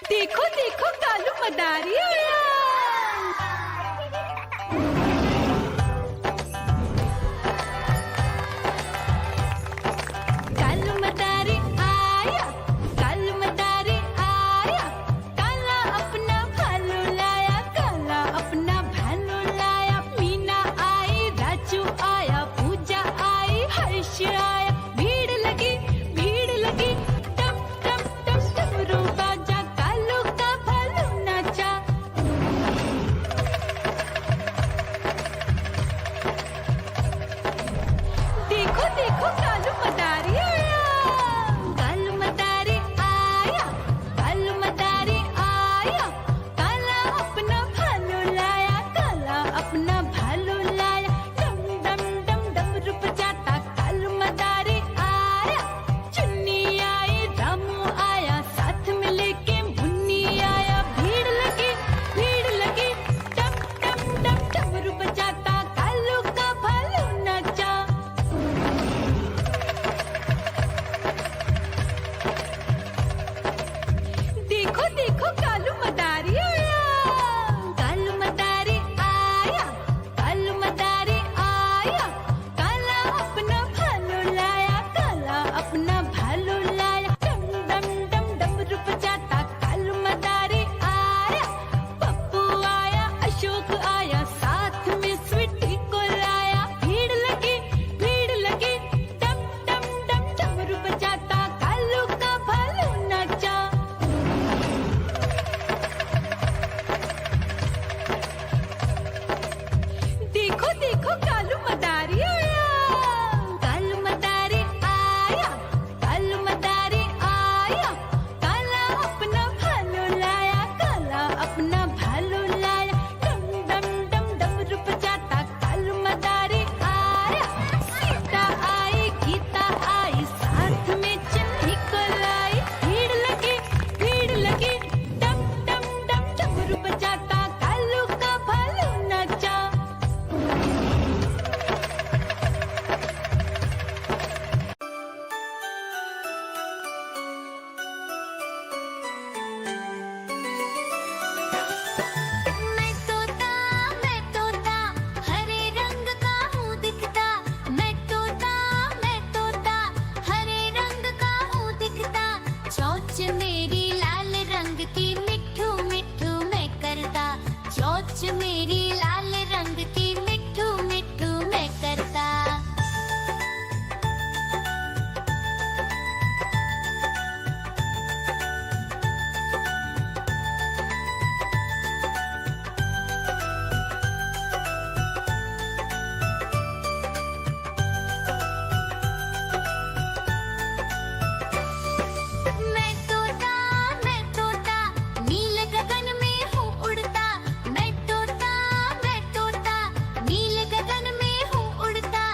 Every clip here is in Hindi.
देखो देखो कालू मदारी आया। कालू मदारी आया, कालू मदारी आया, काला अपना भालू लाया, काला अपना भालू लाया। मीना आई, राजू आया, पूजा आई, हर्ष आया। भीड़ लगी टम टम टम डमरू बाजा, कालू का भालू नाचा। देखो देखो कालू मदारी आया, कालू मदारी आया, कालू मदारी आया, काला अपना भालू लाया, काला अपना भालू लाया। डम डम डम डमरू बजाता कालू मदारी आया। चुन्नी आई, रामू आया, साथ में लेके मुन्नी आया। भीड़ लगी टम टम टम डमरू बजाता कालू का भालू नाचा। देखो देखो कालू मदारी आया, कालू मदारी आया, कालू मदारी आया, काला अपना भालू लाया, काला अपना भालू लाया। डम डम डम डमरू बजाता कालू मदारी आया। पप्पू आया, अशोक आया, साथ में स्वीटी को लाया। भीड़ लगी टम टम टम डमरू बजाता कालू का भालू नाचा। देखो देखो कालू मदारी आया, कालू मदारी आया, कालू मदारी आया, काला अपना भालू लाया, काला अपना भालू लाया। डम डम डम डमरू बजाता कालू मदारी आया। सीता आई, गीता आई, साथ में चन्नी को लाई। भीड़ लगी डम डम डम डमरू बजाता कालू का भालू नाचा। मैं तोता हरे रंग का हूँ दिखता। मैं तोता हरे रंग का हूँ दिखता। चोंच मेरी लाल रंग की मिठू मिठू मैं करता। चोंच मेरी लाल रंग की मिठू मिठू मैं करता। मैं तोता नीले गगन में हूँ उड़ता। मैं तोता नीले गगन में हूँ उड़ता।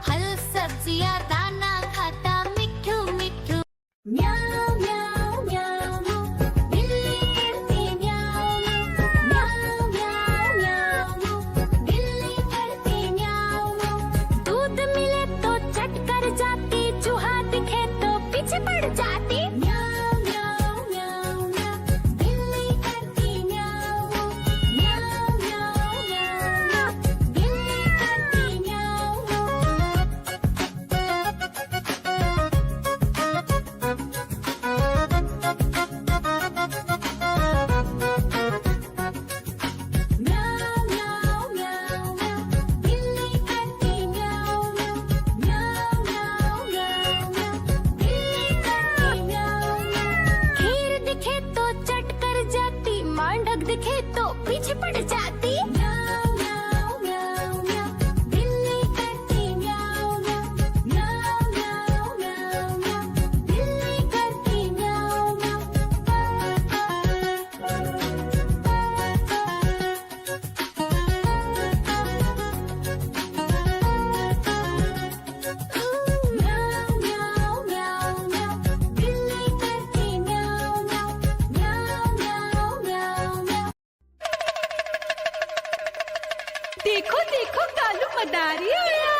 फल सब्जियाँ दाना खाता मिठू मिठू। म्याऊं म्याऊं म्याऊं, बिल्ली करती म्याऊं म्याऊं म्याऊं म्याऊं, बिल्ली करती म्याऊं। दूध मिले तो चट कर जाती, चूहा दिखे तो पीछे पड़ जाती। म्याऊं म्याऊं म्याऊं म्याऊं, बिल्ली करती म्याऊं म्याऊं म्याऊं म्याऊं, बिल्ली करती म्याऊं म्याऊं म्याऊं म्याऊं, बिल्ली करती म्याऊं म्याऊं म्याऊं म्याऊं म्याऊं म्याऊं, बिल्ली करती म्याऊं म्याऊं। खीर दिखे तो चट कर जाती, मांडक दिखे तो पीछे पड़ जाती। म्याऊं म्याऊं म्याऊं म्याऊं, बिल्ली करती म्याऊं म्याऊं म्याऊं म्याऊं म्याऊं म्याऊं, बिल्ली करती म्याऊं म्याऊं म्याऊं म्याऊं म्याऊं, बिल्ली करती म्याऊं म्याऊं म्याऊं म्याऊं म्याऊं म्याऊं। देखो देखो कालू मदारी आया।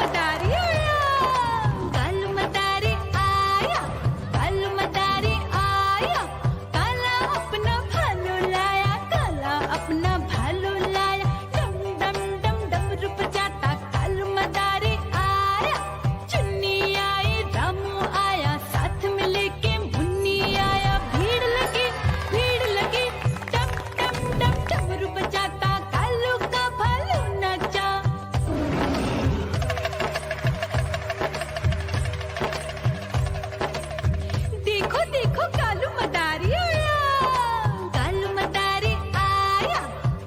मदारी आया, कालू मदारी आया, कालू मदारी आया, काला अपना भालू लाया, काला अपना भालू लाया, डम डम डम डमरू बजाता कालू मदारी आया, चुन्नी आई रामू आया, साथ में लेके मुन्नी आया, भीड़ लगी डम डम डम डमरू बजाता कालू का भालू नाचा। देखो देखो कालू मदारी आया, कालू मदारी आया,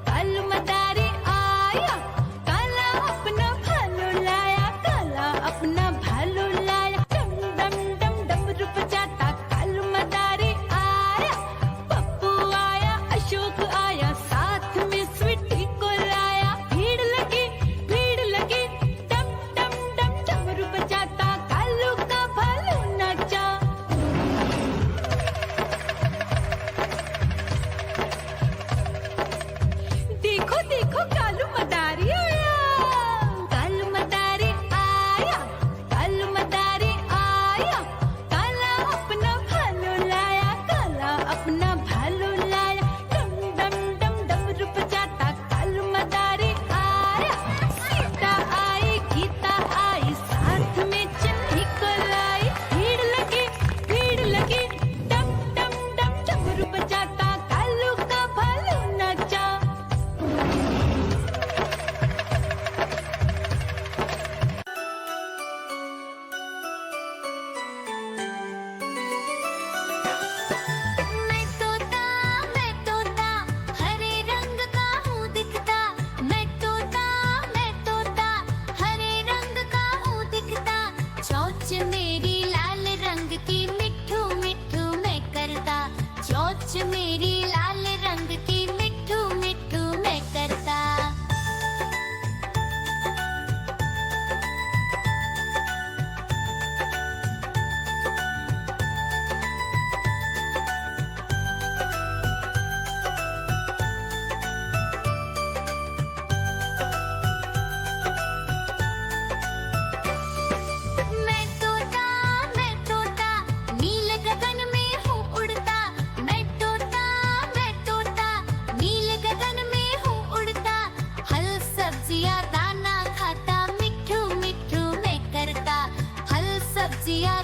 कालू मदारी आया, काला अपना भालू लाया, काला अपना भालू लाया, डम डम डम डमरू बजाता कालू मदारी आया, पप्पू आया, अशोक आया, साथ में स्वीटी को लाया, भीड़ लगी डम डम डम डमरू बजाता कालू का भालू नाचा। देखो देखो कालू मदारी आया, कालू मदारी आया, कालू मदारी आया, काला अपना भालू लाया, काला अपना भालू लाया, डम डम डम डमरू बजाता कालू मदारी आया, सीता आई गीता आई, साथ में चिट्ठी को लाई, भीड़ लगी डम डम डम डमरू बजाता कालू का भालू नाचा। मैं तोता हरे रंग का हूँ दिखता, मैं तोता हरे रंग का हूँ दिखता, चोंच मेरी लाल रंग की मिट्ठू मिट्ठू मैं करता, चोंच मेरी लाल रंग की मिट्ठू मिट्ठू मैं करता। मैं तोता नील गगन में हूँ उड़ता, मैं तोता नील गगन में हूँ उड़ता, फल सब्जियाँ दाना खाता, मिट्ठू मिट्ठू मैं करता, फल सब्जियाँ